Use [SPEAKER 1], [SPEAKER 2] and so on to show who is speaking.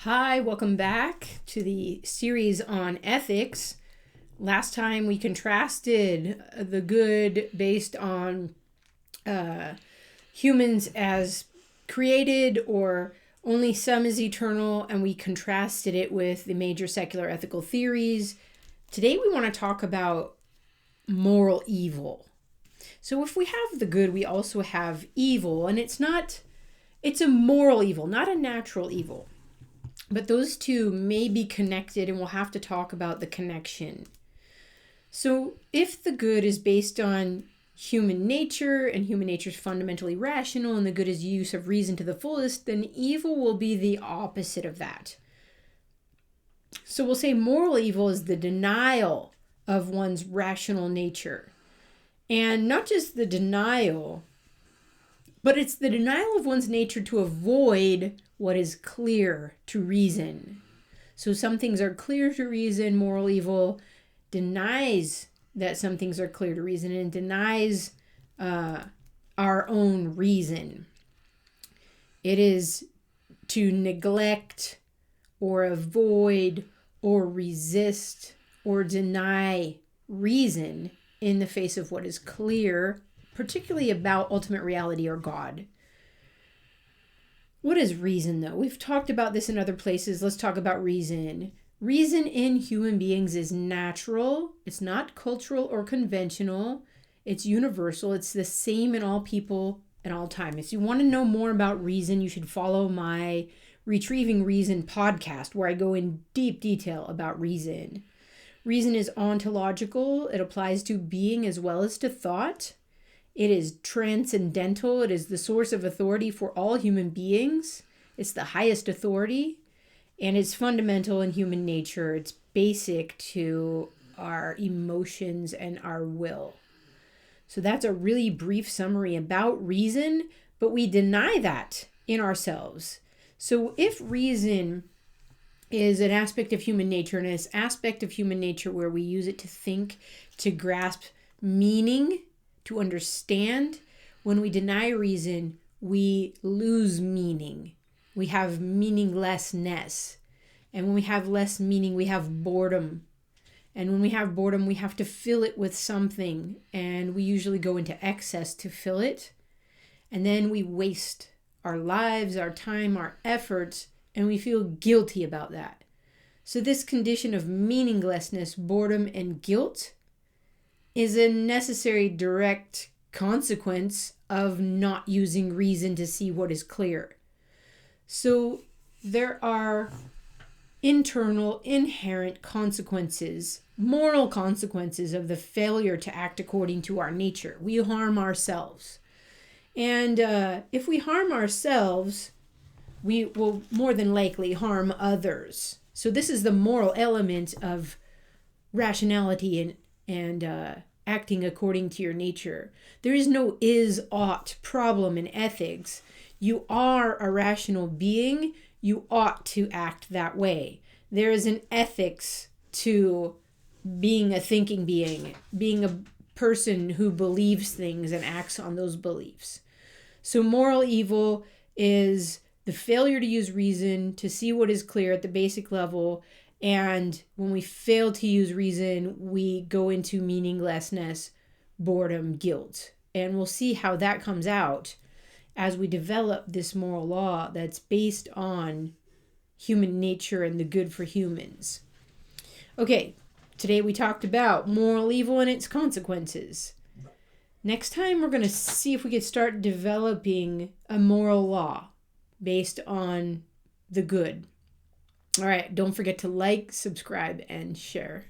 [SPEAKER 1] Hi, welcome back to the series on ethics. Last time we contrasted the good based on humans as created or only some is eternal, and we contrasted it with the major secular ethical theories. Today we want to talk about moral evil. So if we have the good, we also have evil, and it's a moral evil, not a natural evil. But those two may be connected, and we'll have to talk about the connection. So if the good is based on human nature, and human nature is fundamentally rational, and the good is use of reason to the fullest, then evil will be the opposite of that. So we'll say moral evil is the denial of one's rational nature. And not just the denial, but it's the denial of one's nature to avoid what is clear to reason. So some things are clear to reason. Moral evil denies that some things are clear to reason and denies our own reason. It is to neglect or avoid or resist or deny reason in the face of what is clear, particularly about ultimate reality or God. What is reason, though? We've talked about this in other places. Let's talk about reason. Reason in human beings is natural. It's not cultural or conventional. It's universal. It's the same in all people at all time. If you want to know more about reason, you should follow my Retrieving Reason podcast, where I go in deep detail about reason. Reason is ontological. It applies to being as well as to thought. It is transcendental. It is the source of authority for all human beings. It's the highest authority, and it's fundamental in human nature. It's basic to our emotions and our will. So that's a really brief summary about reason, but we deny that in ourselves. So if reason is an aspect of human nature, and it's an aspect of human nature where we use it to think, to grasp meaning, to understand, when we deny reason, we lose meaning. We have meaninglessness. And when we have less meaning, we have boredom. And when we have boredom, we have to fill it with something. And we usually go into excess to fill it. And then we waste our lives, our time, our efforts, and we feel guilty about that. So this condition of meaninglessness, boredom, and guilt is a necessary direct consequence of not using reason to see what is clear. So there are internal, inherent consequences, moral consequences of the failure to act according to our nature. We harm ourselves. And if we harm ourselves, we will more than likely harm others. So this is the moral element of rationality and acting according to your nature. There is no is-ought problem in ethics. You are a rational being. You ought to act that way. There is an ethics to being a thinking being, being a person who believes things and acts on those beliefs. So moral evil is the failure to use reason to see what is clear at the basic level. And when we fail to use reason, we go into meaninglessness, boredom, guilt. And we'll see how that comes out as we develop this moral law that's based on human nature and the good for humans. Okay, today we talked about moral evil and its consequences. Next time, we're going to see if we could start developing a moral law based on the good. All right, don't forget to like, subscribe, and share.